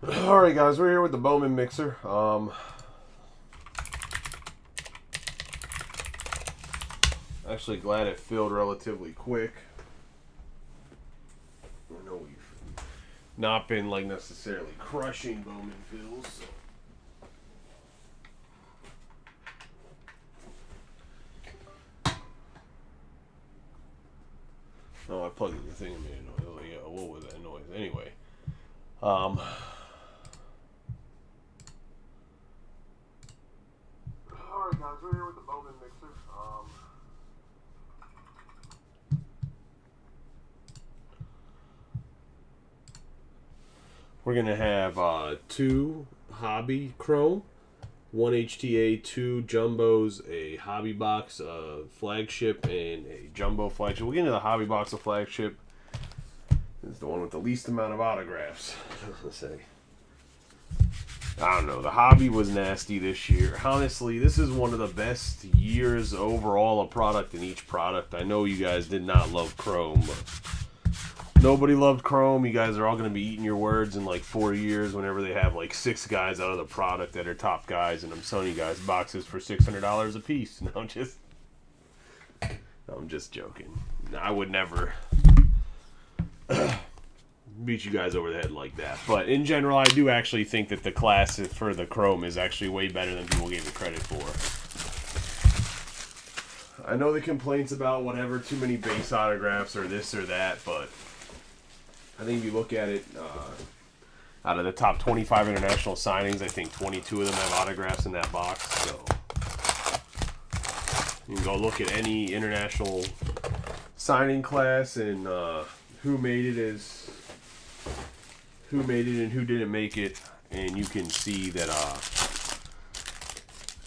Alright guys, we're here with the Bowman mixer. Actually glad it filled relatively quick. I know we've not been like necessarily crushing Bowman fills, so. Oh, I plugged in the thing and made a noise. Oh, yeah, what was that noise? Anyway. Alright guys, we're here with the Bowman mixer. We're going to have 2 hobby chrome, 1 HTA, 2 jumbos, a hobby box of Flagship, and a jumbo Flagship. We'll get into the hobby box of Flagship. This is the one with the least amount of autographs. Let's say. I don't know. The hobby was nasty this year. Honestly, this is one of the best years overall of product in each product. I know you guys did not love Chrome, but nobody loved Chrome. You guys are all going to be eating your words in like 4 years whenever they have like 6 guys out of the product that are top guys, and I'm selling you guys boxes for $600 a piece. No, I'm just joking. I would never beat you guys over the head like that. But in general, I do actually think that the class for the Chrome is actually way better than people gave it credit for. I know the complaints about whatever, too many base autographs or this or that, but I think if you look at it, out of the top 25 international signings, I think 22 of them have autographs in that box. So you can go look at any international signing class and who made it and who didn't make it, and you can see that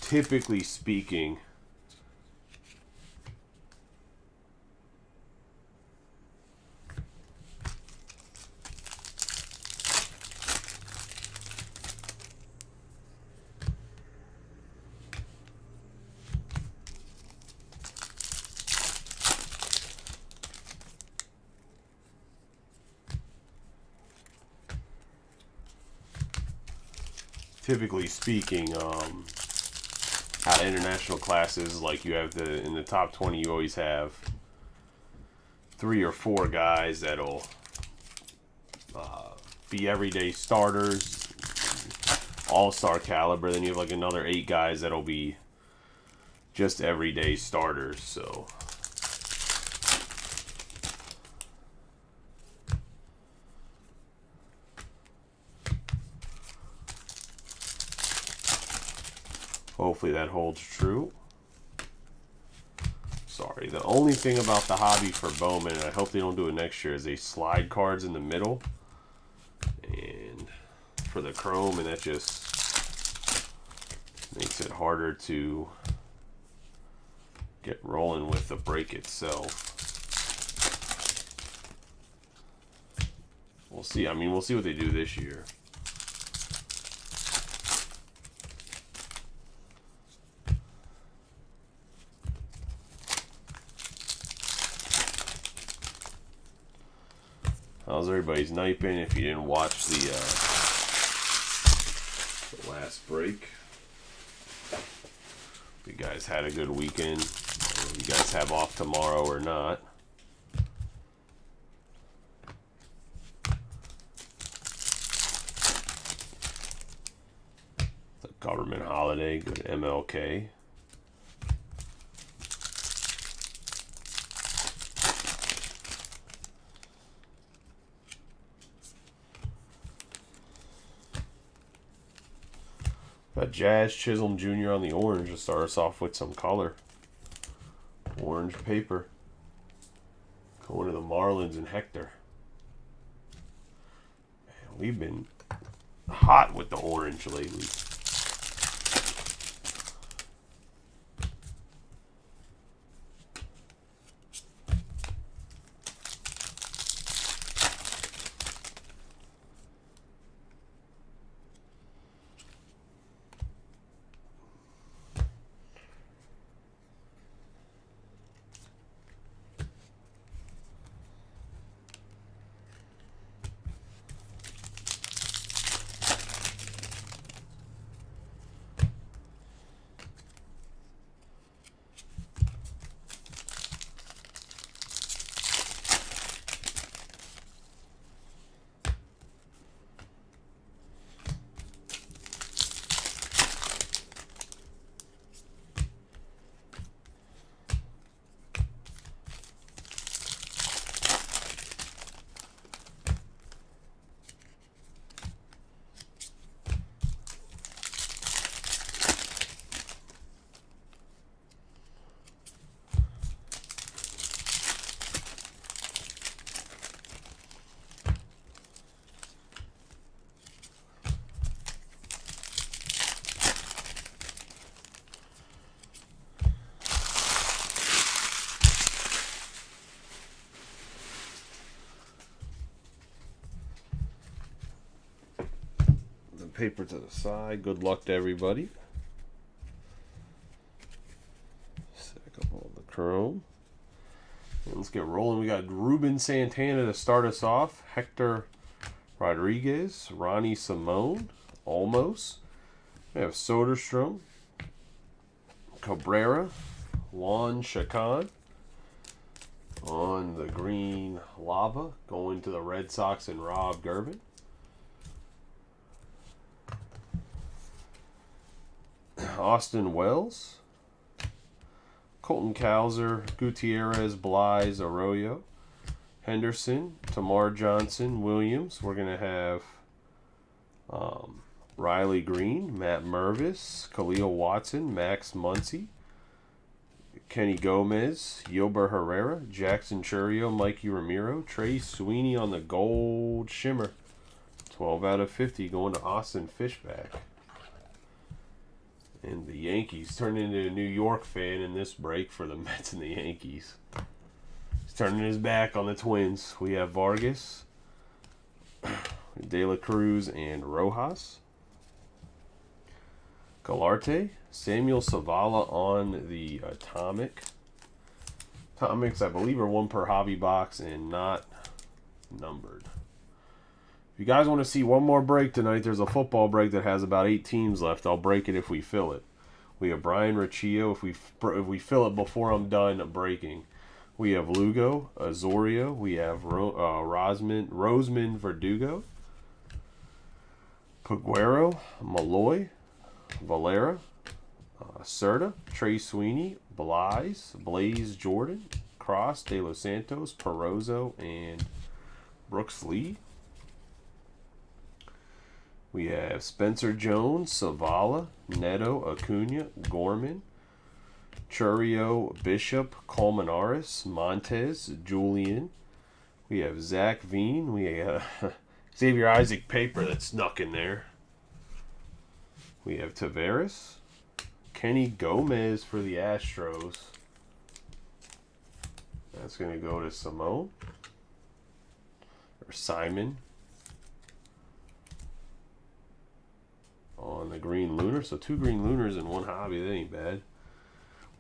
typically speaking, out of international classes, like you have in the top 20, you always have 3 or 4 guys that'll be everyday starters, all-star caliber. Then you have like another 8 guys that'll be just everyday starters. So hopefully that holds true. Sorry, the only thing about the hobby for Bowman, and I hope they don't do it next year, is they slide cards in the middle and for the Chrome, and that just makes it harder to get rolling with the break itself. We'll see. I mean, we'll see what they do this year. How's everybody's night been? If you didn't watch the last break, you guys had a good weekend. I don't know if you guys have off tomorrow or not. It's a government holiday. Good MLK. Got Jazz Chisholm Jr. on the orange to start us off with some color. Orange paper. Going to the Marlins and Hector. Man, we've been hot with the orange lately. paper to the side. Good luck to everybody. Stack up all the chrome. And let's get rolling. We got Ruben Santana to start us off. Hector Rodriguez. Ronnie Simone. Almost. We have Soderstrom. Cabrera. Juan Chacon. On the green lava, going to the Red Sox and Rob Gervin. Austin Wells. Colton Cowser, Gutierrez, Blyes, Arroyo. Henderson, Tamar Johnson, Williams. We're going to have Riley Green, Matt Mervis, Khalil Watson, Max Muncy. Kenny Gomez, Yilber Herrera, Jackson Churio, Mikey Ramiro, Trey Sweeney on the gold shimmer. 12 out of 50 going to Austin Fishback. And the Yankees turning into a New York fan in this break for the Mets and the Yankees. He's turning his back on the Twins. We have Vargas, De La Cruz, and Rojas. Galarte, Samuel Savala on the Atomics, I believe, are 1 per hobby box and not numbered. If you guys want to see one more break tonight, there's a football break that has about 8 teams left. I'll break it if we fill it. We have Brian Riccio if we fill it before I'm done breaking. We have Lugo, Azorio. We have Roseman Verdugo, Peguero, Malloy, Valera, Serta, Trey Sweeney, Blaze Jordan, Cross, De Los Santos, Perozzo, and Brooks Lee. We have Spencer Jones, Savala, Neto, Acuna, Gorman, Churio, Bishop, Colmenares, Montez, Julian. We have Zach Veen. We have Xavier Isaac paper that snuck in there. We have Taveras, Kenny Gomez for the Astros. That's going to go to Simone. Or Simon. On the green lunar. So 2 green lunars in 1 hobby. That ain't bad.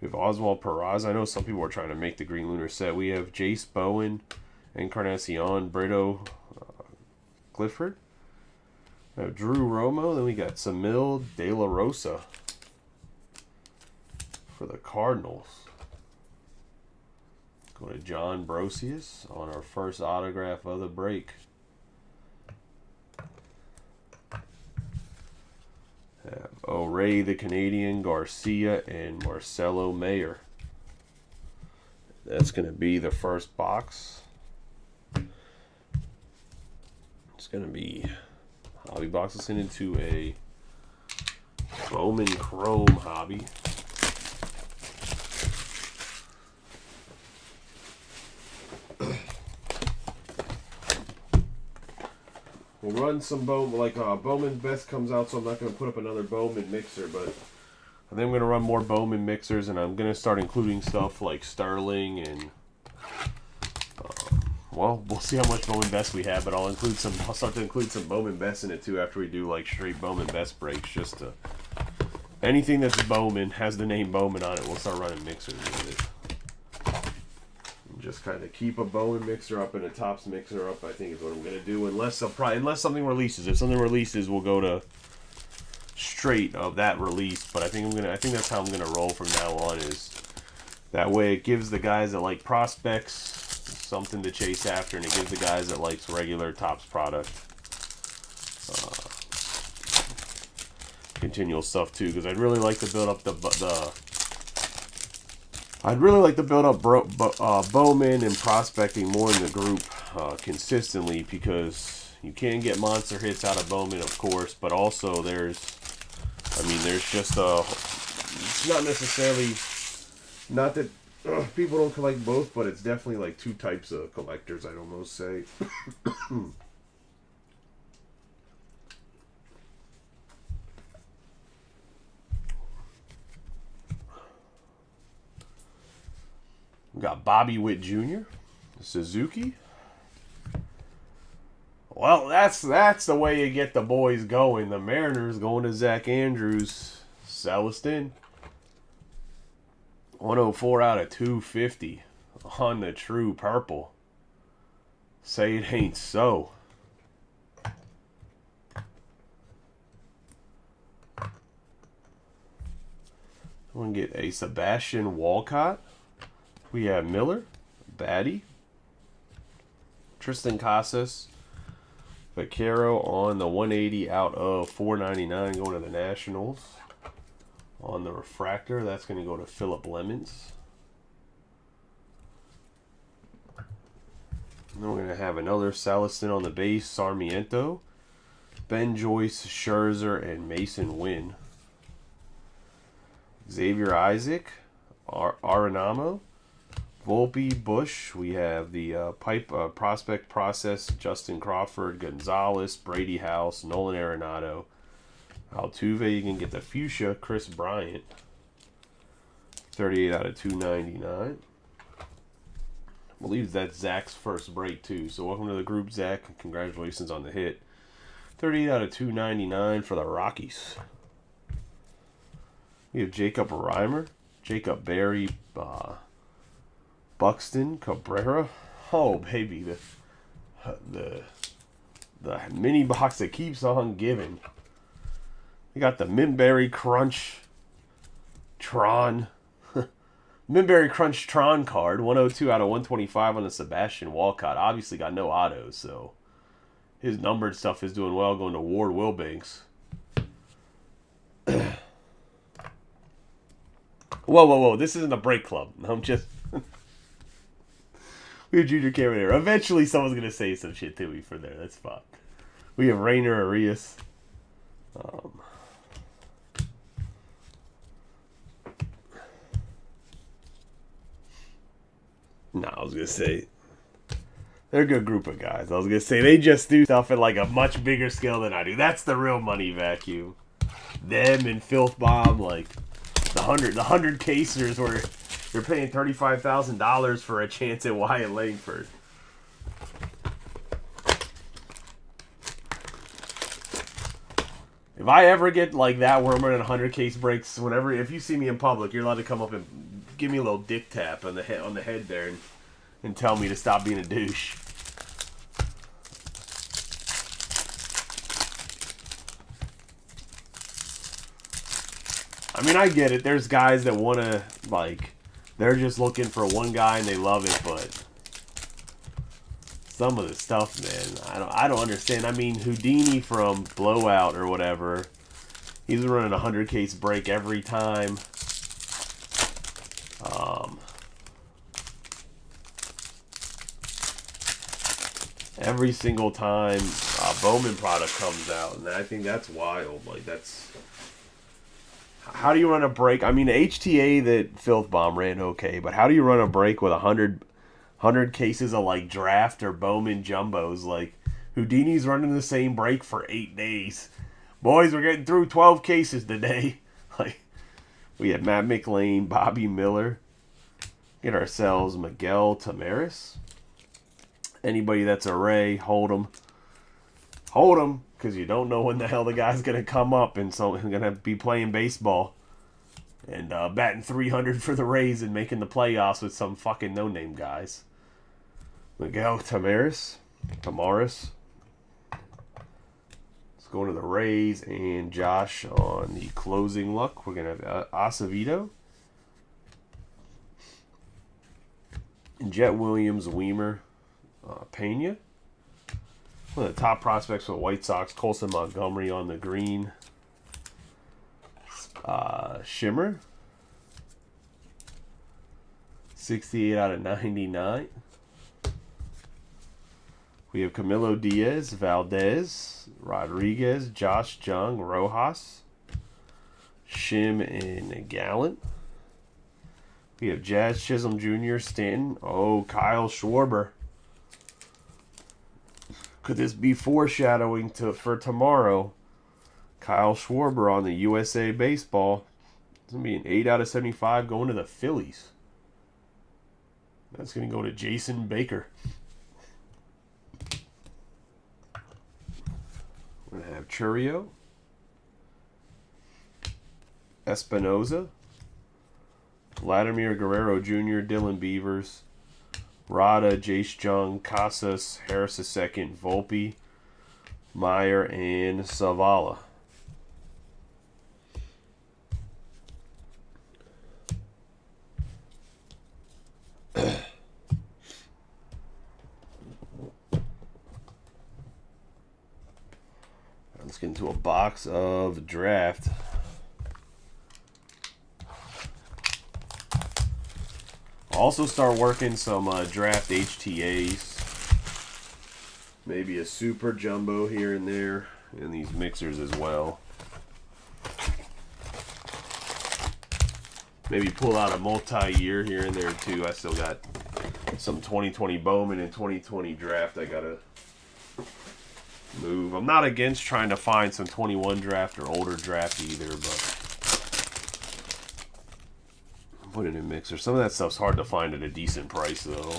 We have Oswald Peraza. I know some people are trying to make the green lunar set. We have Jace Bowen, Encarnacion, Brito, Clifford. We have Drew Romo. Then we got Samil De La Rosa for the Cardinals. Go to John Brosius on our first autograph of the break. Have O'Ray the Canadian, Garcia, and Marcelo Mayer. That's going to be the first box. It's going to be hobby box. Let's send into a Bowman Chrome hobby. We'll run some Bowman Best comes out, so I'm not going to put up another Bowman mixer, but I think I'm going to run more Bowman mixers, and I'm going to start including stuff like Sterling and, well, we'll see how much Bowman Best we have, but I'll start to include some Bowman Best in it too after we do like straight Bowman Best breaks, just to, anything that's Bowman, has the name Bowman on it, we'll start running mixers with it. Just kind of keep a Bowman mixer up and a Topps mixer up, I think is what I'm going to do, unless something releases. If something releases, we'll go to straight of that release, but I think that's how I'm going to roll from now on, is that way it gives the guys that like prospects something to chase after, and it gives the guys that likes regular Topps product continual stuff too, because I'd really like to build up Bowman and prospecting more in the group consistently, because you can get monster hits out of Bowman, of course, but also there's just it's not necessarily, not that people don't collect both, but it's definitely like 2 types of collectors, I'd almost say. We got Bobby Witt Jr., Suzuki, Well, that's the way you get the boys going. The Mariners going to Zach Andrews. Celestin. 104 out of 250 on the true purple. Say it ain't so. We're going to get a Sebastian Walcott. We have Miller, Batty, Tristan Casas, Vaquero on the 180 out of 499 going to the Nationals. On the refractor, that's going to go to Phillip Lemons. And then we're going to have another Celestin on the base, Sarmiento, Ben Joyce, Scherzer, and Mason Wynn. Xavier Isaac, Arenamo, Volpe, Bush. We have the prospect process, Justin Crawford, Gonzalez, Brady House, Nolan Arenado. Altuve, you can get the fuchsia, Chris Bryant. 38 out of 299. I believe that's Zach's first break, too. So welcome to the group, Zach. Congratulations on the hit. 38 out of 299 for the Rockies. We have Jacob Reimer, Jacob Berry, Buxton, Cabrera. Oh, baby. The mini box that keeps on giving. We got the Minberry Crunch Tron. Minberry Crunch Tron card. 102 out of 125 on the Sebastian Walcott. Obviously got no autos, so his numbered stuff is doing well. Going to Ward Wilbanks. Whoa. This isn't a break club. I'm just... We have Junior Caminero. Eventually someone's going to say some shit to me for there. That's fine. We have Rainer Arias. No, I was going to say, they're a good group of guys. I was going to say, they just do stuff at like a much bigger scale than I do. That's the real money vacuum. Them and Filth Bomb, like the 100 casers where they're paying $35,000 for a chance at Wyatt Langford. If I ever get like that where I'm running 100 case breaks, if you see me in public, you're allowed to come up and give me a little dick tap on the head there and tell me to stop being a douche. I mean, I get it. There's guys that want to, like, they're just looking for one guy and they love it, but some of the stuff, man, I don't understand. I mean, Houdini from Blowout or whatever, he's running a 100 case break every time. Every single time a Bowman product comes out, and I think that's wild. Like, that's... How do you run a break? I mean, the HTA that Filth Bomb ran okay, but how do you run a break with 100 cases of, like, draft or Bowman jumbos? Like, Houdini's running the same break for 8 days. Boys, we're getting through 12 cases today. Like, we have Matt McLean, Bobby Miller. Get ourselves Miguel Tamaris. Anybody that's a Ray, hold them. Hold them, because you don't know when the hell the guy's going to come up, and so he's going to be playing baseball and batting 300 for the Rays and making the playoffs with some fucking no-name guys. Miguel Tamaris. Let's go into the Rays and Josh on the closing luck. We're going to have Acevedo. And Jet Williams, Weimer, Pena. One of the top prospects for the White Sox, Colson Montgomery on the green. Shimmer. 68 out of 99. We have Camilo Diaz, Valdez, Rodriguez, Josh Jung, Rojas, Shim, and Gallant. We have Jazz Chisholm Jr., Stanton. Oh, Kyle Schwarber. Could this be foreshadowing for tomorrow? Kyle Schwarber on the USA Baseball. It's going to be an 8 out of 75 going to the Phillies. That's going to go to Jason Baker. We're going to have Churio, Espinoza, Vladimir Guerrero Jr., Dylan Beavers, Rada, Jace Jung, Casas, Harris II, Volpe, Meyer, and Zavala. Let's get into a box of draft. Also start working some draft HTAs. Maybe a super jumbo here and there. And these mixers as well. Maybe pull out a multi-year here and there too. I still got some 2020 Bowman and 2020 draft I gotta move. I'm not against trying to find some 21 draft or older draft either, but put it in mixer. Some of that stuff's hard to find at a decent price though.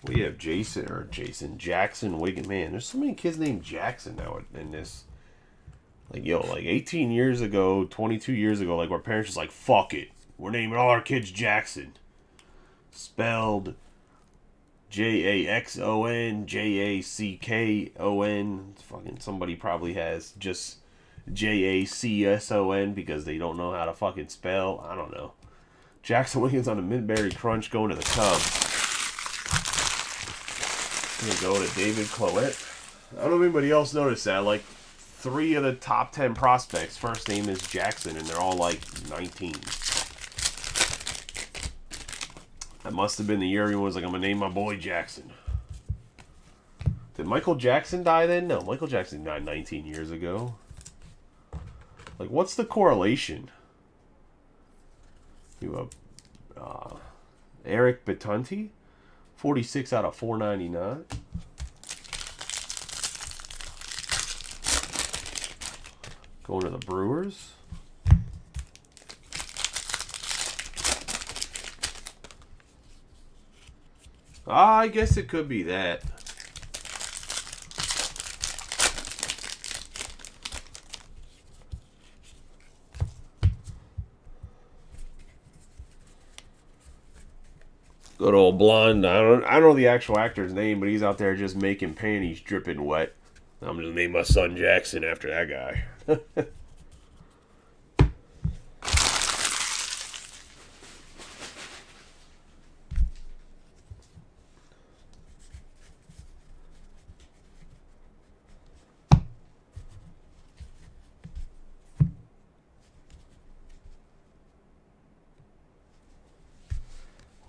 We have Jackson Wiggin. Man, there's so many kids named Jackson now in this. Like, yo, like 18 years ago, 22 years ago, like, our parents just like, fuck it. We're naming all our kids Jackson. Spelled Jackson, Jackon. Fucking somebody probably has just Jackson because they don't know how to fucking spell. I don't know. Jackson Wiggins on the Midbury Crunch going to the Cubs. I'm going to go to David Cloet. I don't know if anybody else noticed that. Like, 3 of the top 10 prospects, first name is Jackson, and they're all like 19. That must have been the year everyone was like, I'm going to name my boy Jackson. Did Michael Jackson die then? No, Michael Jackson died 19 years ago. Like, what's the correlation? You have Eric Batunti, 46 out of 499. Going to the Brewers. I guess it could be that. Good old blonde. I don't know the actual actor's name, but he's out there just making panties dripping wet. I'm gonna name my son Jackson after that guy.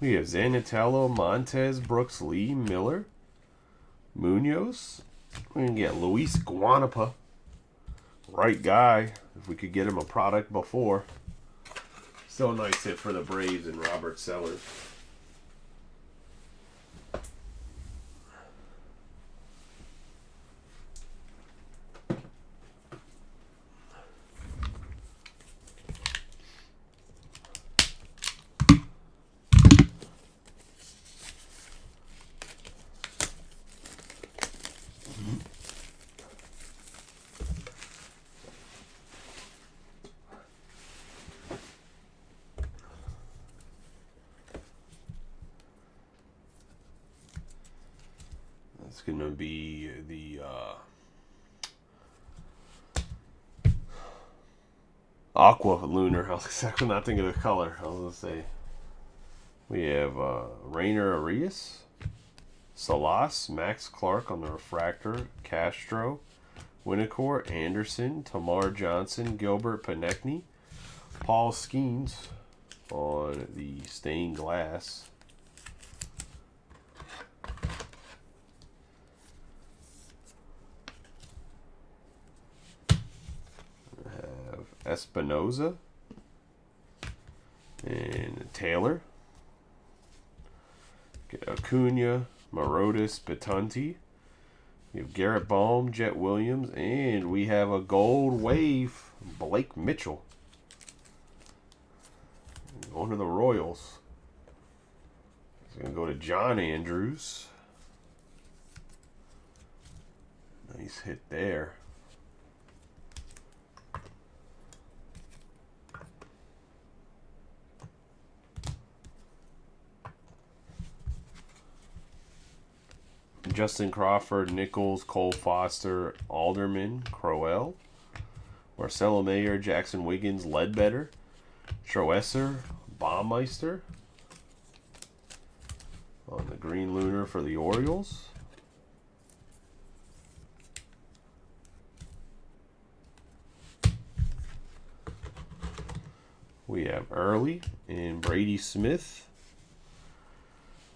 We have Zanatello, Montez, Brooks Lee, Miller, Munoz. We're going to get Luis Guanapa. Right guy. If we could get him a product before. Still a nice hit for the Braves and Robert Sellers. It's going to be the Aqua Lunar. I was exactly not thinking of the color. I was going to say. We have Rainer Arias, Salas, Max Clark on the refractor, Castro, Winnicor, Anderson, Tamar Johnson, Gilbert Panecki, Paul Skeens on the stained glass. We have Espinoza and Taylor. Acuna, Marotis, Betanti. We have Garrett Baum, Jet Williams, and we have a gold wave, Blake Mitchell. Going to the Royals. It's going to go to John Andrews. Nice hit there. Justin Crawford, Nichols, Cole Foster, Alderman, Crowell, Marcelo Mayer, Jackson Wiggins, Ledbetter, Troesser, Baumeister on the green lunar for the Orioles. We have Early and Brady Smith,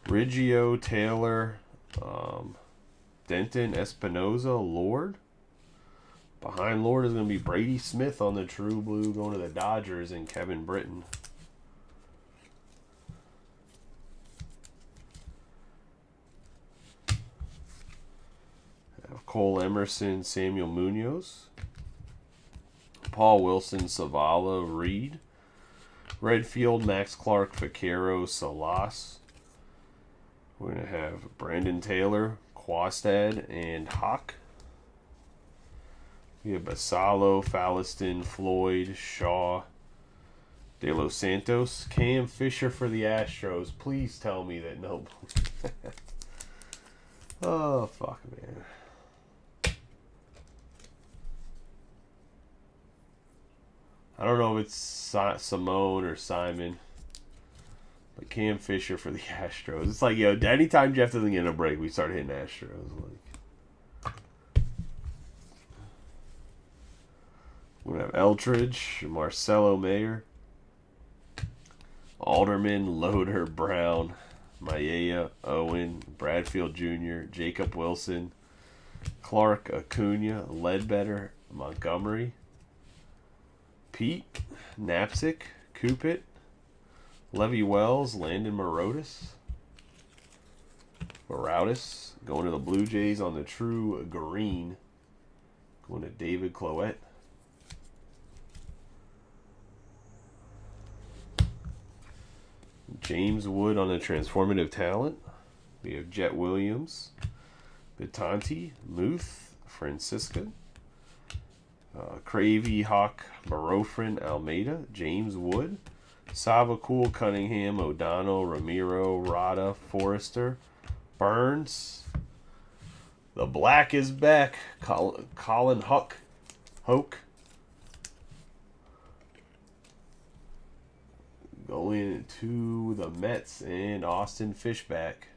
Riggio, Taylor, Denton, Espinoza, Lord. Behind Lord is going to be Brady Smith on the True Blue going to the Dodgers and Kevin Britton. Have Cole Emerson, Samuel Munoz, Paul Wilson, Savala, Reed, Redfield, Max Clark, Vaquero, Salas. We're going to have Brandon Taylor, Quastad, and Hawk. We have Basalo, Falliston, Floyd, Shaw, De Los Santos, Cam Fisher for the Astros. Please tell me that no. Oh, fuck, man. I don't know if it's Simone or Simon. But Cam Fisher for the Astros. It's like, yo, anytime Jeff doesn't get a break, we start hitting Astros. Like, we're going to have Eldridge, Marcelo Mayer, Alderman, Loader, Brown, Maella, Owen, Bradfield Jr., Jacob Wilson, Clark, Acuna, Ledbetter, Montgomery, Pete, Knapsick, Cupid, Levy Wells, Landon Marotis, going to the Blue Jays on the True Green. Going to David Cloette. James Wood on the Transformative Talent. We have Jet Williams, Betanti, Muth, Francisca, Cravey, Hawk, Barofrin, Almeida, James Wood, Sava, Cool, Cunningham, O'Donnell, Ramiro, Rada, Forrester, Burns. The black is back. Colin Hoke. Going to the Mets and Austin Fishback.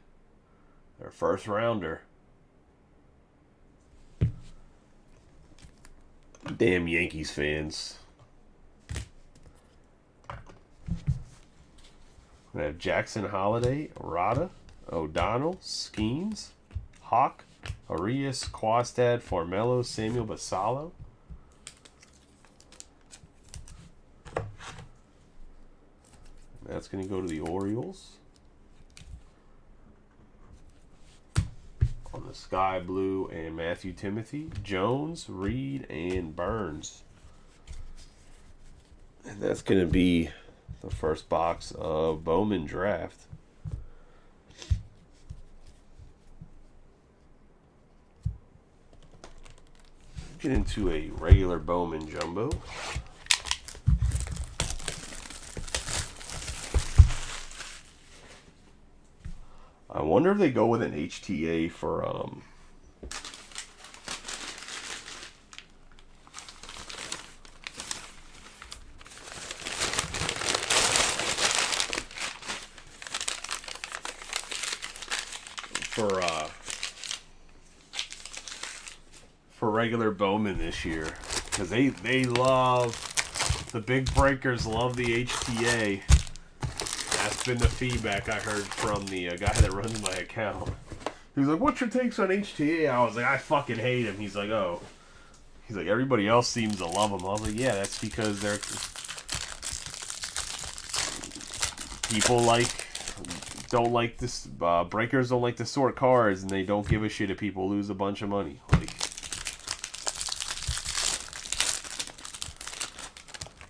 Their first rounder. Damn Yankees fans. We have Jackson Holiday, Rada, O'Donnell, Skeens, Hawk, Arias, Quastad, Formello, Samuel Basalo. That's going to go to the Orioles. On the Sky Blue and Matthew Timothy, Jones, Reed, and Burns. And that's going to be the first box of Bowman Draft. Get into a regular Bowman Jumbo. I wonder if they go with an HTA for for regular Bowman this year, because they love the big breakers, love the HTA. That's been the feedback I heard from the guy that runs my account. He was like, "What's your takes on HTA?" I was like, "I fucking hate him." He's like, "Oh." He's like, "Everybody else seems to love him." I was like, "Yeah, that's because they're people don't like this. Breakers don't like to sort cards, and they don't give a shit if people lose a bunch of money." Like,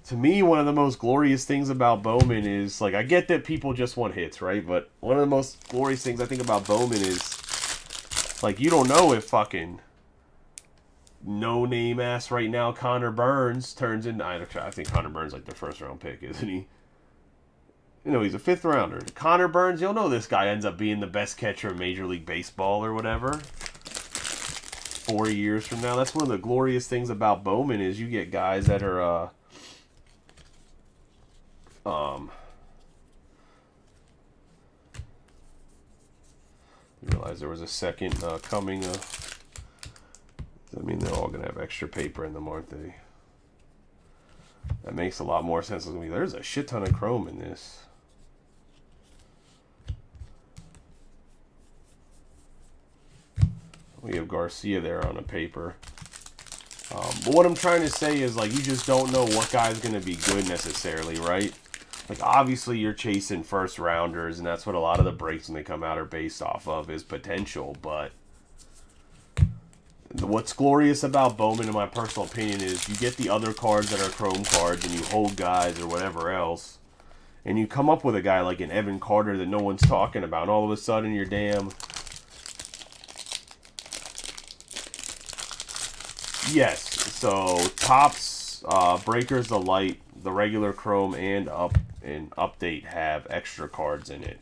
to me, one of the most glorious things about Bowman is, like, I get that people just want hits, right? But one of the most glorious things I think about Bowman is, like, you don't know if fucking no-name ass right now Connor Burns turns into... I think Connor Burns like their first-round pick, isn't he? You know, he's a fifth-rounder. Connor Burns, you'll know this guy ends up being the best catcher in Major League Baseball or whatever 4 years from now. That's one of the glorious things about Bowman is you get guys that are... I realized there was a second coming. I mean, they're all going to have extra paper in them, aren't they? That makes a lot more sense to me. There's a shit ton of chrome in this. We have Garcia there on a paper. But what I'm trying to say is, like, you just don't know what guy's going to be good necessarily, right? Like, obviously you're chasing first rounders, and that's what a lot of the breaks when they come out are based off of, is potential. But what's glorious about Bowman, in my personal opinion, is you get the other cards that are chrome cards, and you hold guys or whatever else, and you come up with a guy like an Evan Carter that no one's talking about, and all of a sudden you're damn... Yes, so Topps, Breakers, the Light, the regular Chrome, and Update have extra cards in it.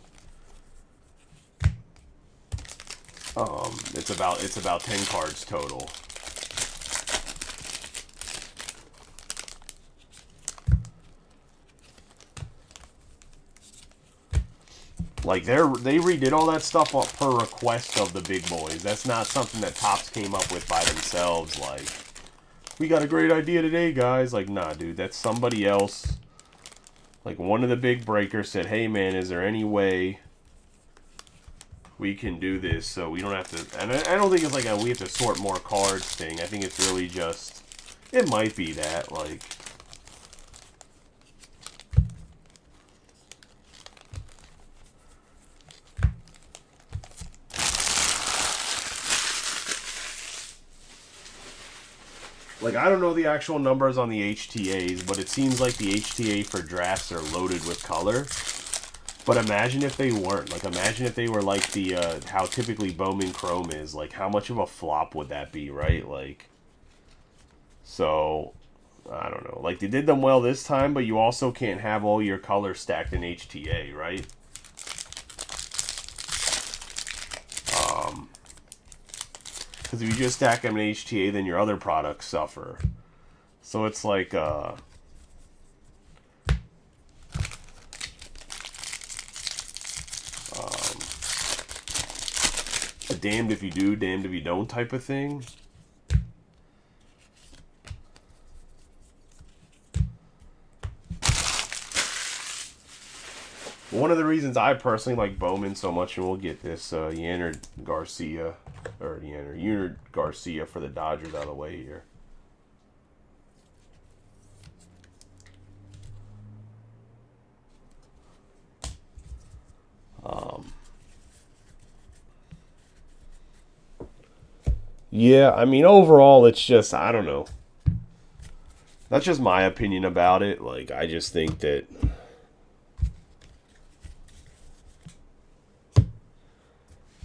It's about 10 cards total. Like, they redid all that stuff per request of the big boys. That's not something that Topps came up with by themselves. Like, we got a great idea today, guys. Like, nah, dude, that's somebody else. Like, one of the big breakers said, "Hey, man, is there any way we can do this so we don't have to..." And I don't think it's like a we have to sort more cards thing. I think it's really just... It might be that, like... Like, I don't know the actual numbers on the HTAs, but it seems like the HTA for drafts are loaded with color. But imagine if they weren't. Like, imagine if they were like the, how typically Bowman Chrome is. Like, how much of a flop would that be, right? Like, so, I don't know. Like, they did them well this time, but you also can't have all your colors stacked in HTA, right? Because if you just stack them in HTA, then your other products suffer. So it's like, a damned if you do, damned if you don't type of thing. One of the reasons I personally like Bowman so much, and we'll get this Yanner Garcia for the Dodgers out of the way here. Yeah, I mean, overall, it's just, I don't know. That's just my opinion about it. Like, I just think that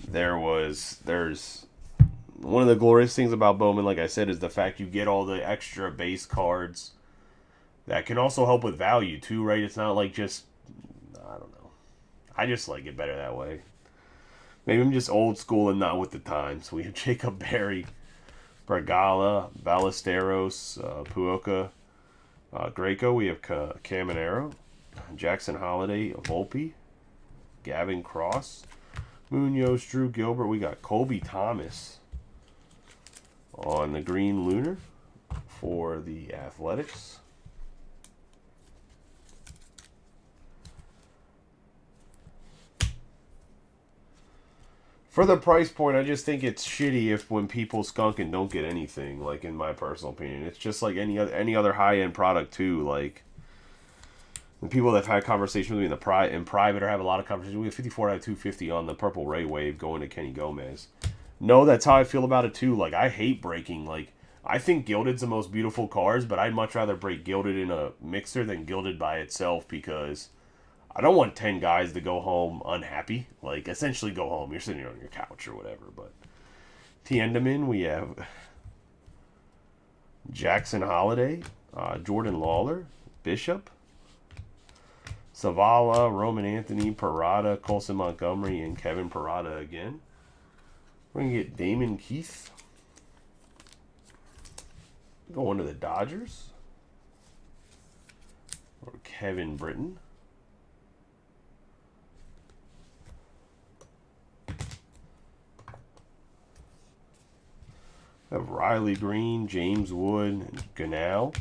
there's one of the glorious things about Bowman, like I said, is the fact you get all the extra base cards that can also help with value too, right? It's not like just, I don't know. I just like it better that way. Maybe I'm just old school and not with the times. We have Jacob Berry, Bragala, Ballesteros, Puoka, Greco. We have Caminero, Jackson Holiday, Volpe, Gavin Cross, Munoz, Drew Gilbert. We got Colby Thomas on the green lunar for the Athletics. For the price point, I just think it's shitty if when people skunk and don't get anything, like in my personal opinion. It's just like any other high-end product too. Like the people that have had conversations with me in private or have a lot of conversations, we have 54 out of 250 on the Purple Ray Wave going to Kenny Gomez. No, that's how I feel about it too. Like I hate breaking. Like I think Gilded's the most beautiful cars, but I'd much rather break Gilded in a mixer than Gilded by itself because I don't want 10 guys to go home unhappy. Like, essentially go home. You're sitting on your couch or whatever. But Tiendemann, we have Jackson Holiday, Jordan Lawler, Bishop, Zavala, Roman Anthony, Parada, Colson Montgomery, and Kevin Parada again. We're going to get Damon Keith. Going to the Dodgers. Or Kevin Britton. Have Riley Green, James Wood, Ganal,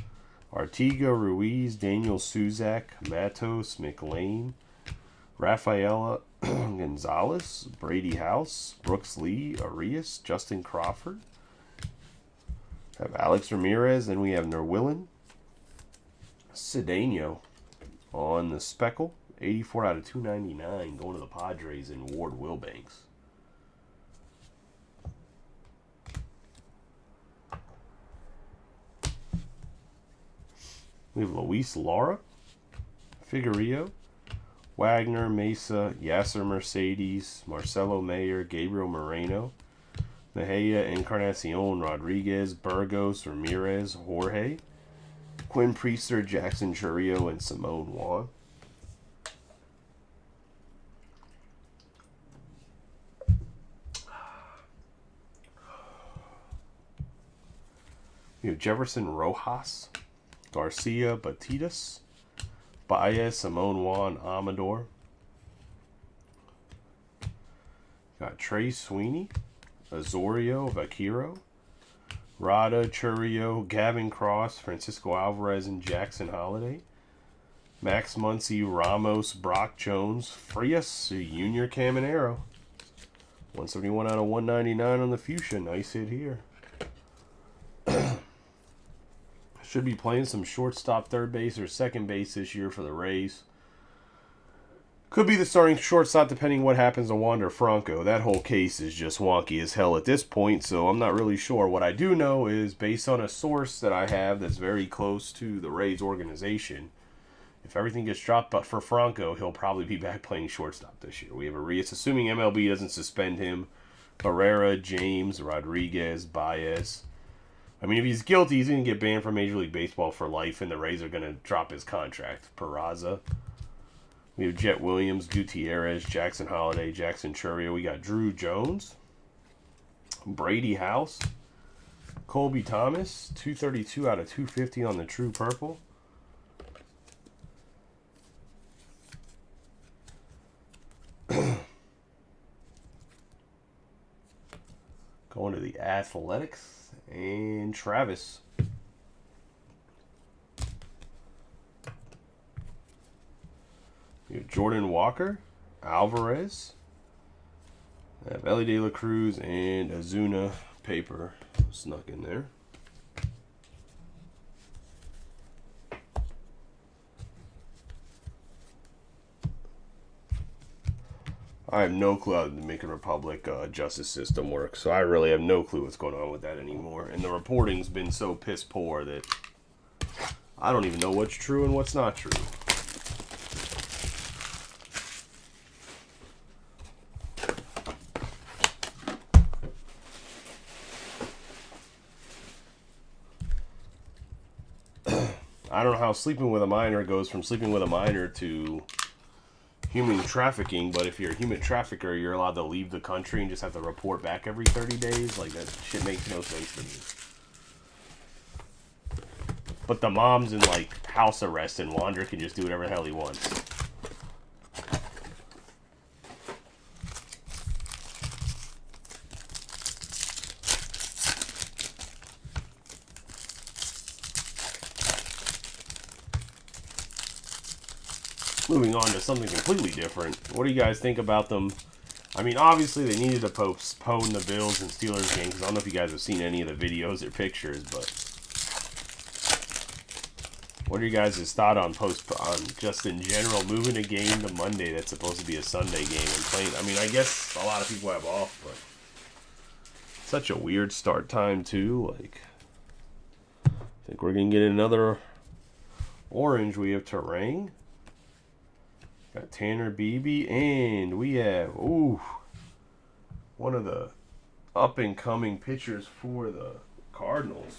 Artiga, Ruiz, Daniel Suzak, Matos, McLean, Rafaela Gonzalez, Brady House, Brooks Lee, Arias, Justin Crawford. Have Alex Ramirez, and we have Nerwillen, Cedeno on the Speckle, 84 out of 299, going to the Padres and Ward Wilbanks. We have Luis Lara, Figueroa, Wagner, Mesa, Yasser Mercedes, Marcelo Mayer, Gabriel Moreno, Mejia, Encarnacion, Rodriguez, Burgos, Ramirez, Jorge, Quinn Priester, Jackson Churrio, and Simone Juan. We have Jefferson Rojas, Garcia, Batidas, Baez, Simone Juan, Amador. Got Trey Sweeney, Azorio, Vaquero, Rada, Churrio, Gavin Cross, Francisco Alvarez, and Jackson Holiday. Max Muncy, Ramos, Brock Jones, Frias, Junior Caminero. 171 out of 199 on the Fuchsia. Nice hit here. Should be playing some shortstop, third base, or second base this year for the Rays. Could be the starting shortstop depending what happens to Wander Franco. That whole case is just wonky as hell at this point, so I'm not really sure. What I do know is, based on a source that I have that's very close to the Rays organization, if everything gets dropped but for Franco, he'll probably be back playing shortstop this year. We have Arias, assuming MLB doesn't suspend him, Barrera, James, Rodriguez, Baez. I mean, if he's guilty, he's going to get banned from Major League Baseball for life, and the Rays are going to drop his contract. Peraza. We have Jet Williams, Gutierrez, Jackson Holiday, Jackson Churrio. We got Drew Jones, Brady House, Colby Thomas, 232 out of 250 on the True Purple. Going to the Athletics. And Travis. You have Jordan Walker, Alvarez, Elly De La Cruz, and Azuna paper snuck in there. I have no clue how the Dominican Republic justice system works, so I really have no clue what's going on with that anymore. And the reporting's been so piss poor that I don't even know what's true and what's not true. I don't know how sleeping with a minor goes from sleeping with a minor to human trafficking, but if you're a human trafficker, you're allowed to leave the country and just have to report back every 30 days. Like, that shit makes no sense to me. But the mom's in, like, house arrest, and Wander can just do whatever the hell he wants. moving on to something completely different. What do you guys think about them? I mean, obviously they needed to postpone the Bills and Steelers game because I don't know if you guys have seen any of the videos or pictures, but what are you guys' thought on just in general moving a game to Monday that's supposed to be a Sunday game and playing? I mean, I guess a lot of people have off, but such a weird start time too. Like, I think we're gonna get another orange. We have Terang. Got Tanner Beebe, and we have, one of the up-and-coming pitchers for the Cardinals.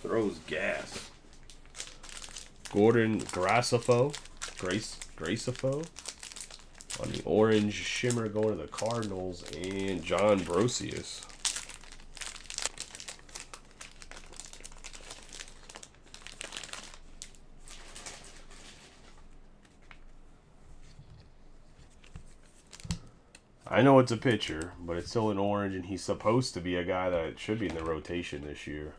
Throws gas. Gordon Gracefo on the orange shimmer going to the Cardinals, and John Brosius. I know it's a pitcher, but it's still an orange, and he's supposed to be a guy that should be in the rotation this year.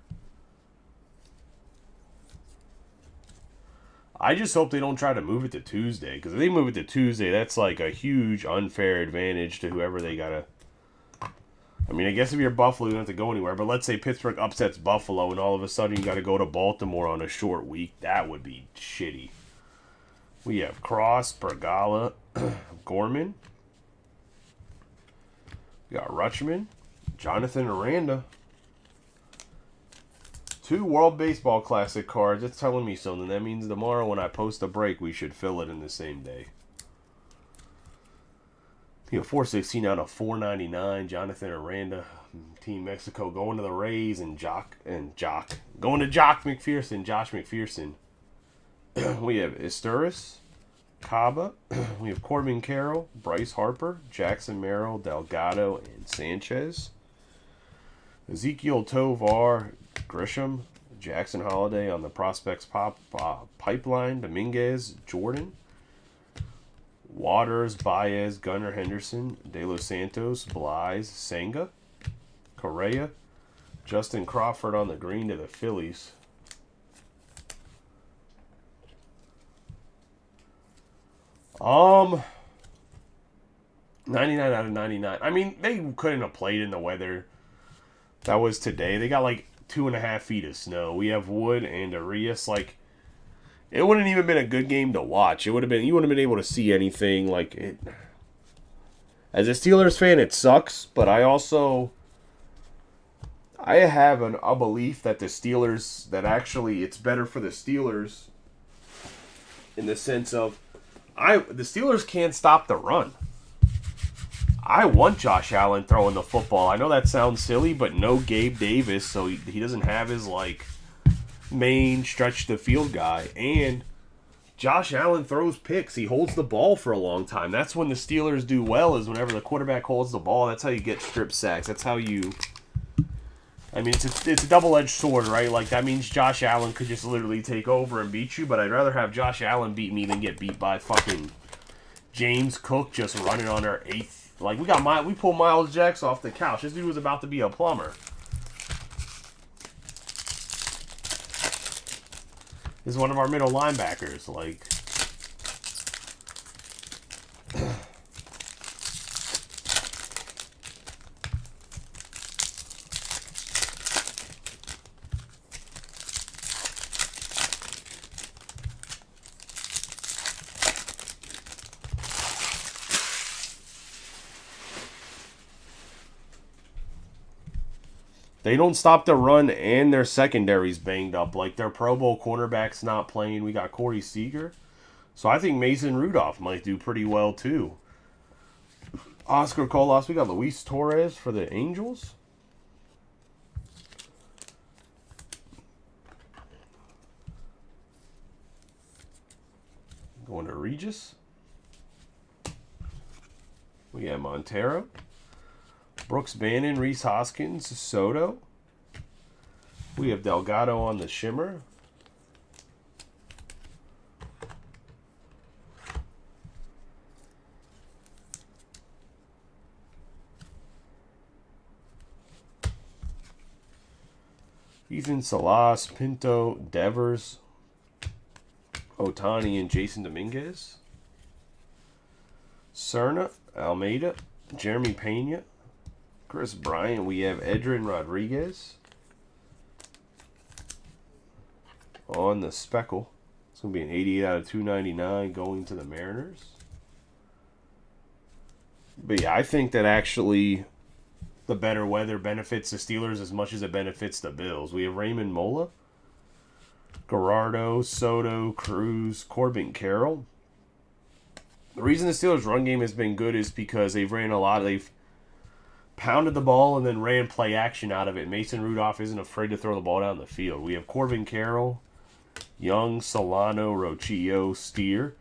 I just hope they don't try to move it to Tuesday, because if they move it to Tuesday, that's like a huge unfair advantage to whoever they gotta. I mean, I guess if you're Buffalo, you don't have to go anywhere, but let's say Pittsburgh upsets Buffalo, and all of a sudden you gotta go to Baltimore on a short week. That would be shitty. We have Cross, Bergala, Gorman. We got Rutschman, Jonathan Aranda. 2 World Baseball Classic cards. It's telling me something. That means tomorrow when I post a break, we should fill it in the same day. You know, 416 out of 499. Jonathan Aranda, Team Mexico, going to the Rays, and Josh McPherson. We have Esturis, Caba. We have Corbin Carroll, Bryce Harper, Jackson Merrill, Delgado, and Sanchez. Ezekiel Tovar, Grisham, Jackson Holiday on the Prospects Pipeline, Dominguez, Jordan, Waters, Baez, Gunnar Henderson, De Los Santos, Blythe, Senga, Correa, Justin Crawford on the green to the Phillies. Um, 99 out of 99. I mean, they couldn't have played in the weather that was today. They got like 2.5 feet of snow. We have Wood and Arias. Like, it wouldn't even been a good game to watch. You wouldn't have been able to see anything. Like, it. As a Steelers fan, it sucks. But I have a belief that the Steelers, that actually it's better for the Steelers in the sense of the Steelers can't stop the run. I want Josh Allen throwing the football. I know that sounds silly, but no Gabe Davis, so he doesn't have his like main stretch the field guy. And Josh Allen throws picks. He holds the ball for a long time. That's when the Steelers do well, is whenever the quarterback holds the ball. That's how you get strip sacks. That's how you. I mean, it's a double-edged sword, right? Like, that means Josh Allen could just literally take over and beat you, but I'd rather have Josh Allen beat me than get beat by fucking James Cook just running on our 8th. Like, we pulled Miles Jacks off the couch. This dude was about to be a plumber. This is one of our middle linebackers. Like, they don't stop the run, and their secondary's banged up. Like, their Pro Bowl cornerback's not playing. We got Corey Seager. So I think Mason Rudolph might do pretty well, too. Oscar Colas. We got Luis Torres for the Angels. Going to Regis. We got Montero. Brooks Bannon, Reese Hoskins, Soto. We have Delgado on the shimmer. Ethan Salas, Pinto, Devers, Otani, and Jason Dominguez. Cerna, Almeida, Jeremy Pena, Chris Bryant. We have Edrin Rodriguez on the speckle. It's going to be an 88 out of 299 going to the Mariners. But yeah, I think that actually the better weather benefits the Steelers as much as it benefits the Bills. We have Raymond Mola, Gerardo, Soto, Cruz, Corbin Carroll. The reason the Steelers' run game has been good is because they've pounded the ball and then ran play action out of it. Mason Rudolph isn't afraid to throw the ball down the field. We have Corbin Carroll, Young, Solano, Rochillo, Steer,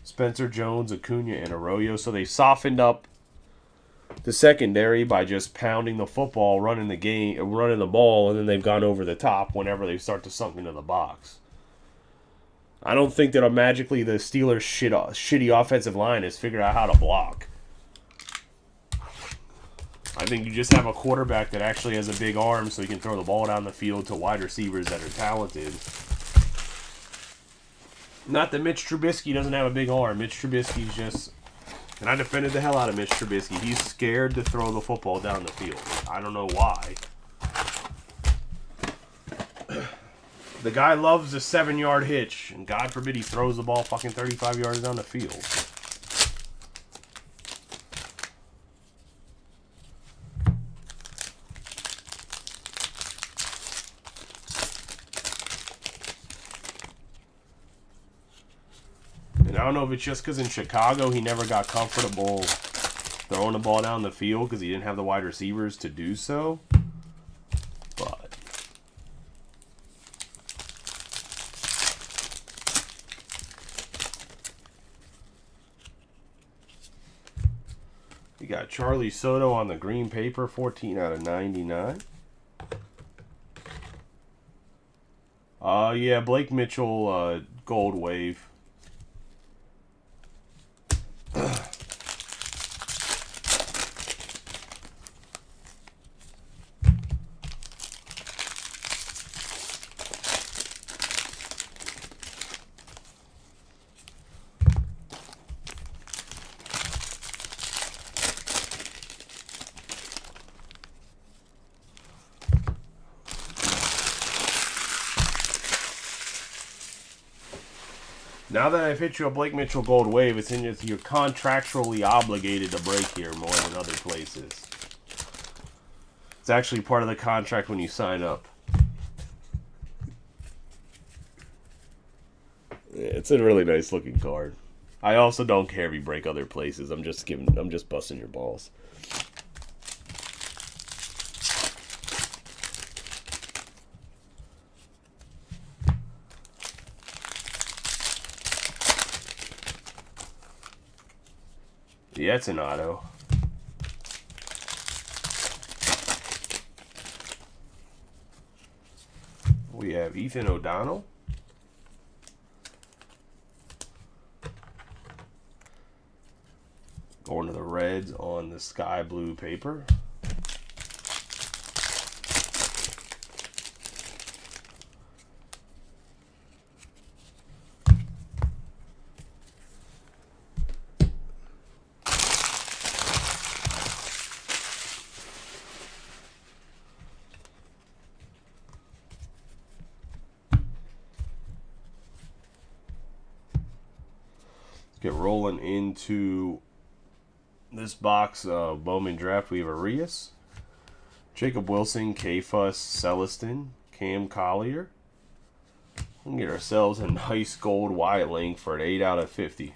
Spencer Jones, Acuna, and Arroyo. So they softened up the secondary by just pounding the football, running the ball, and then they've gone over the top whenever they start to sunk into the box. I don't think that magically the Steelers' shitty offensive line has figured out how to block. I think you just have a quarterback that actually has a big arm so he can throw the ball down the field to wide receivers that are talented. Not that Mitch Trubisky doesn't have a big arm. Mitch Trubisky's just... And I defended the hell out of Mitch Trubisky. He's scared to throw the football down the field. I don't know why. The guy loves a 7-yard hitch, and God forbid he throws the ball fucking 35 yards down the field. And I don't know if it's just because in Chicago he never got comfortable throwing the ball down the field because he didn't have the wide receivers to do so. But we got Charlie Soto on the green paper, 14 out of 99. Yeah, Blake Mitchell, gold wave. Now that I've hit you a Blake Mitchell gold wave, it's in you're contractually obligated to break here more than other places. It's actually part of the contract when you sign up. It's a really nice looking card. I also don't care if you break other places. I'm just busting your balls. Yeah, it's an auto. We have Ethan O'Donnell. Going to the Reds on the sky blue paper. Get rolling into this box of Bowman draft. We have Arias, Jacob Wilson, Kafus, Celestin, Cam Collier. We can get ourselves a nice gold Wyatt Link for an 8 out of 50.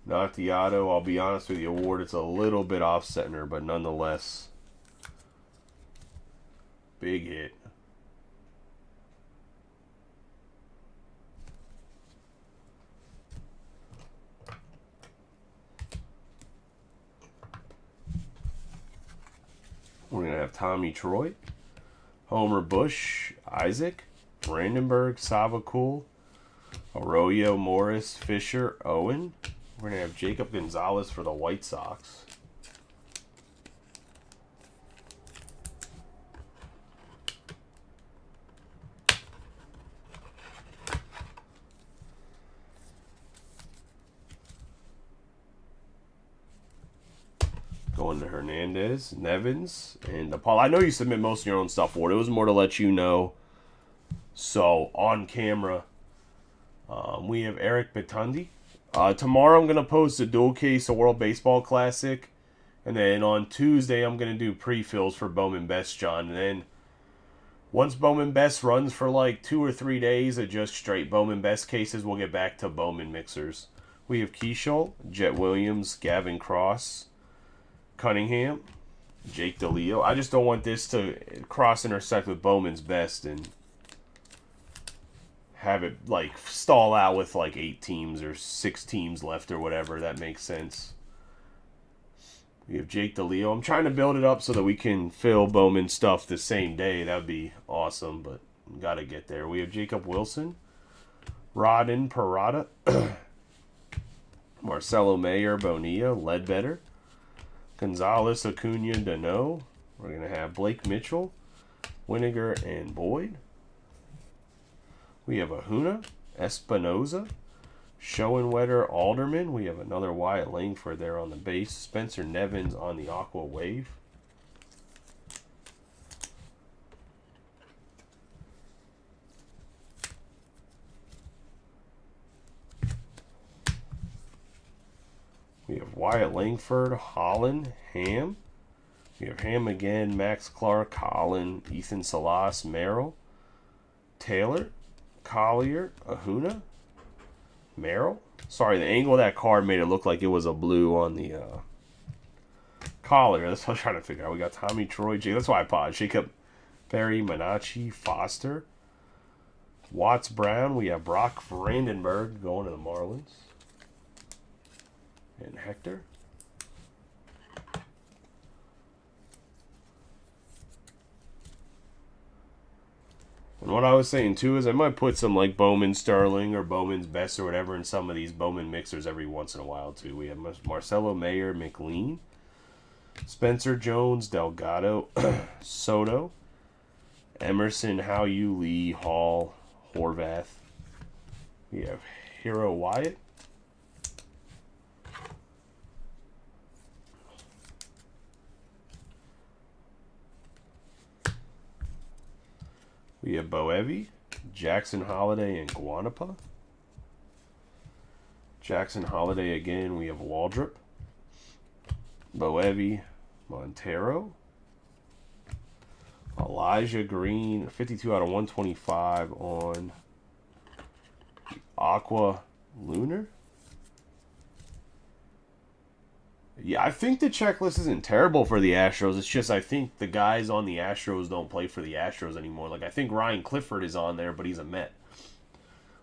Not the auto. I'll be honest with you, award. It's a little bit off center, but nonetheless, big hit. We're going to have Tommy Troy, Homer Bush, Isaac, Brandenburg, Savakul, Arroyo, Morris, Fisher, Owen. We're going to have Jacob Gonzalez for the White Sox. Going to Hernandez, Nevins, and Paul. I know you submit most of your own stuff for it. It was more to let you know. So, on camera, we have Eric Batundi. Tomorrow I'm going to post a dual case of World Baseball Classic. And then on Tuesday I'm going to do pre-fills for Bowman Best, John. And then once Bowman Best runs for like 2 or 3 days of just straight Bowman Best cases, we'll get back to Bowman Mixers. We have Keishel, Jet Williams, Gavin Cross, Cunningham, Jake DeLeo. I just don't want this to cross-intersect with Bowman's Best and have it like stall out with like 8 teams or 6 teams left or whatever. That makes sense. We have Jake DeLeo. I'm trying to build it up so that we can fill Bowman stuff the same day. That would be awesome, but got to get there. We have Jacob Wilson, Rodden Parada, Marcelo Mayer, Bonilla, Ledbetter, Gonzalez, Acuna, Dano. We're going to have Blake Mitchell, Winiger, and Boyd. We have Ahuna, Espinoza, Schoenwetter, Alderman. We have another Wyatt Langford there on the base. Spencer Nevins on the Aqua Wave. We have Wyatt Langford, Holland, Ham. We have Ham again, Max Clark, Holland, Ethan Salas, Merrill, Taylor, Collier, Ahuna, Merrill. Sorry, the angle of that card made it look like it was a blue on the collar. That's what I was trying to figure out. We got Tommy Troy, that's why I paused. Jacob Perry, Manachi, Foster, Watts Brown. We have Brock Brandenburg going to the Marlins. And Hector. And what I was saying too is I might put some like Bowman Sterling or Bowman's Best or whatever in some of these Bowman mixers every once in a while too. We have Marcelo Mayer, McLean, Spencer Jones, Delgado, Soto, Emerson, Howe, Lee, Hall, Horvath. We have Hero Wyatt. We have Boevi, Jackson Holiday, and Guanapa. Jackson Holiday again. We have Waldrop, Boevi, Montero, Elijah Green, 52 out of 125 on Aqua Lunar. Yeah, I think the checklist isn't terrible for the Astros. It's just I think the guys on the Astros don't play for the Astros anymore. Like, I think Ryan Clifford is on there, but he's a Met.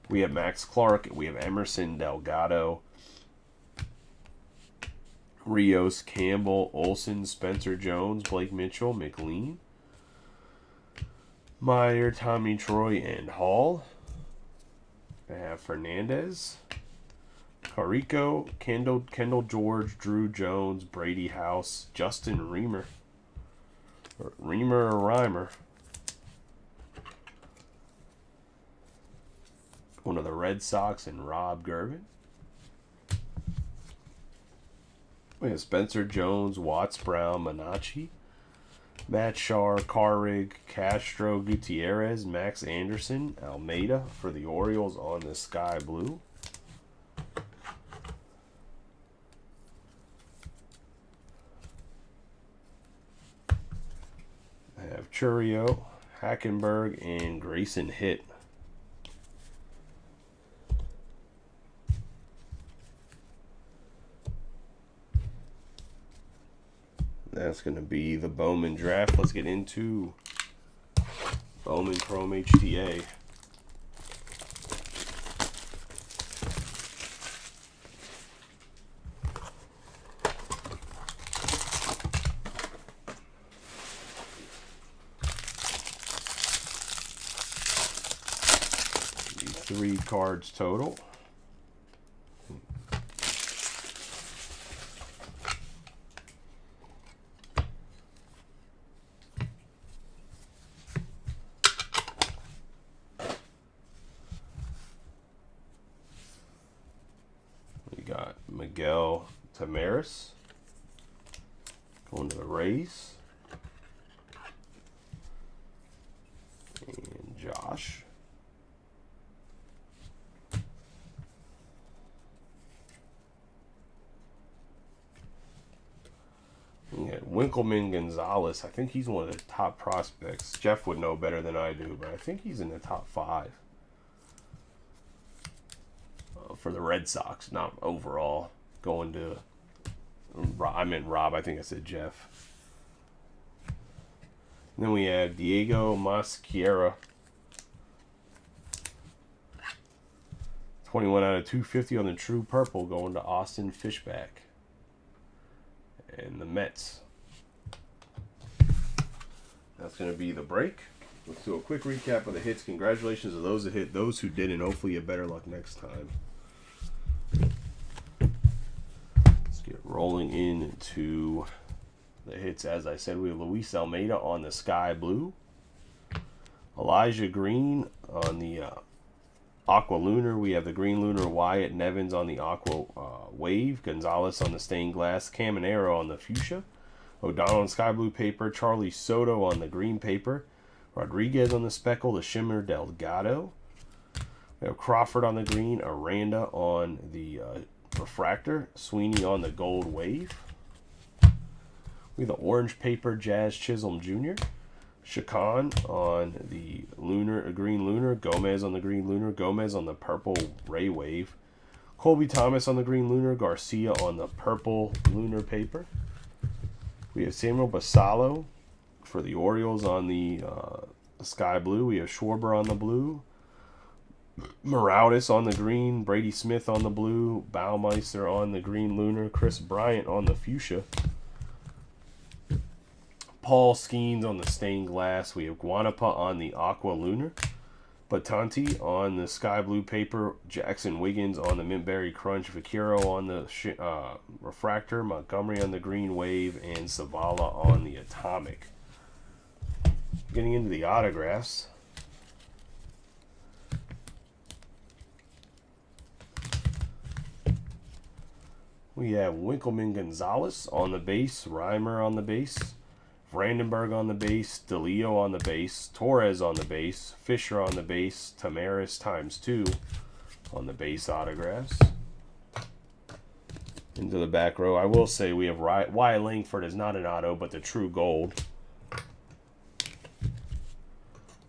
We have Max Clark. We have Emerson, Delgado, Rios, Campbell, Olson, Spencer Jones, Blake Mitchell, McLean, Meyer, Tommy Troy, and Hall. I have Fernandez, Carico, Kendall George, Drew Jones, Brady House, Justin Reamer. Or Reamer or Reimer. One of the Red Sox, and Rob Gervin. We have Spencer Jones, Watts Brown, Manachi, Matt Shar, Carrig, Castro, Gutierrez, Max Anderson, Almeida for the Orioles on the sky blue. I have Churio, Hackenberg, and Grayson Hitt. That's going to be the Bowman draft. Let's get into Bowman Chrome HTA. Three cards total. We got Miguel Tamaris, Going to the Rays. And Josh. Yeah, Winkleman Gonzalez. I think he's one of the top prospects. Jeff would know better than I do, but I think he's in the top 5 for the Red Sox, not overall. Going to, I meant Rob. I think I said Jeff. And then we have Diego Mosquera. 21 out of 250 on the True Purple, going to Austin Fishback. And the Mets. That's going to be the break. Let's do a quick recap of the hits. Congratulations to those that hit. Those who didn't, hopefully you have better luck next time. Let's get rolling into the hits. As I said, we have Luis Almeida on the Sky Blue. Elijah Green on the Aqua Lunar. We have the Green Lunar Wyatt Nevins on the Aqua Wave. Gonzalez on the Stained Glass. Caminero on the Fuchsia. O'Donnell on Sky Blue paper. Charlie Soto on the Green paper. Rodriguez on the Speckle. The Shimmer Delgado. We have Crawford on the Green. Aranda on the Refractor. Sweeney on the Gold Wave. We have the Orange paper. Jazz Chisholm Jr. Chacon on the Green Lunar. Gomez on the Green Lunar. Gomez on the Purple Ray Wave. Colby Thomas on the Green Lunar. Garcia on the Purple Lunar paper. We have Samuel Basallo for the Orioles on the Sky Blue. We have Schwarber on the Blue. Morales on the Green. Brady Smith on the Blue. Baumeister on the Green Lunar. Chris Bryant on the Fuchsia. Paul Skeens on the Stained Glass. We have Guanapa on the Aqua Lunar. Batanti on the Sky Blue paper. Jackson Wiggins on the Mintberry Crunch. Vaquero on the Refractor. Montgomery on the Green Wave. And Savala on the Atomic. Getting into the autographs. We have Winkleman Gonzalez on the base. Reimer on the base. Brandenburg on the base, DeLeo on the base, Torres on the base, Fisher on the base, Tamaris ×2 on the base autographs. Into the back row, I will say we have Y. Langford is not an auto, but the True Gold.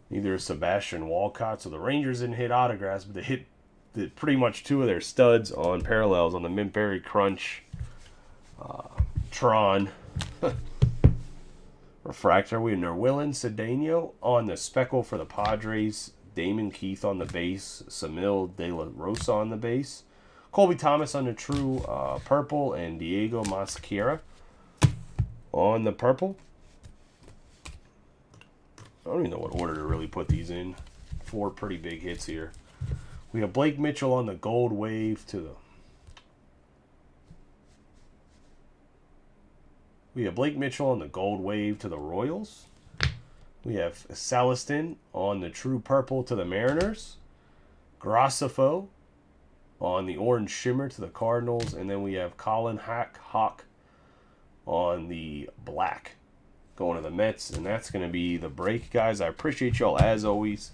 Neither is Sebastian Walcott, so the Rangers didn't hit autographs, but they hit pretty much 2 of their studs on parallels on the Mintberry Crunch, Tron. Refractor, we have Nerwillan Cedeno on the Speckle for the Padres. Damon Keith on the base. Samil De La Rosa on the base. Colby Thomas on the True Purple. And Diego Mosquera on the Purple. I don't even know what order to really put these in. 4 pretty big hits here. We have Blake Mitchell on the Gold Wave to the... We have Blake Mitchell on the Gold Wave to the Royals. We have Celestin on the True Purple to the Mariners. Gracefo on the Orange Shimmer to the Cardinals. And then we have Colin Hawk on the Black going to the Mets. And that's going to be the break, guys. I appreciate y'all as always.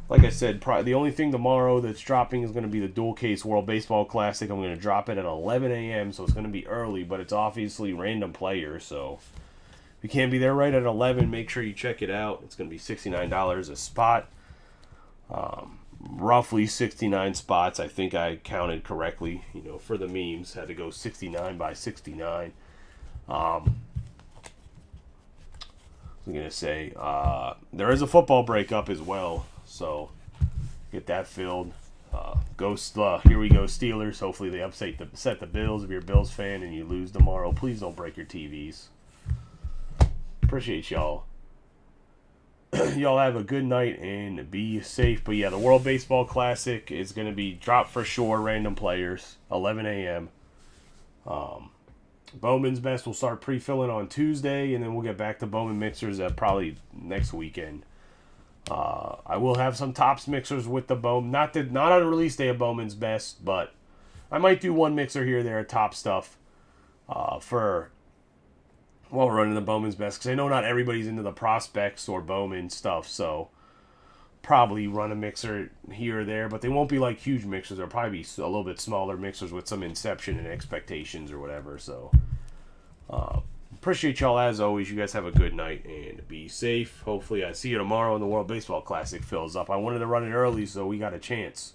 Like I said, the only thing tomorrow that's dropping is going to be the Dual Case World Baseball Classic. I'm going to drop it at 11 a.m., so it's going to be early, but it's obviously random players. So if you can't be there right at 11, make sure you check it out. It's going to be $69 a spot. Roughly 69 spots. I think I counted correctly. You know, for the memes, had to go 69 by 69. I was going to say, there is a football breakup as well. So, get that filled. Here we go, Steelers. Hopefully they upset the Bills. If you're a Bills fan and you lose tomorrow, please don't break your TVs. Appreciate y'all. Y'all have a good night and be safe. But yeah, the World Baseball Classic is going to be dropped for sure. Random players, 11 a.m. Bowman's Best will start pre-filling on Tuesday, and then we'll get back to Bowman Mixers probably next weekend. I will have some Topps mixers with the Bowman. Not on release day of Bowman's Best, but I might do one mixer here or there of top stuff for while we're running the Bowman's best, because I know not everybody's into the prospects or Bowman stuff, so probably run a mixer here or there, but they won't be like huge mixers. They'll probably be a little bit smaller mixers with some inception and expectations or whatever. So appreciate y'all as always. You guys have a good night and be safe. Hopefully I see you tomorrow when the World Baseball Classic fills up. I wanted to run it early so we got a chance.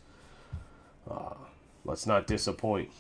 Let's not disappoint.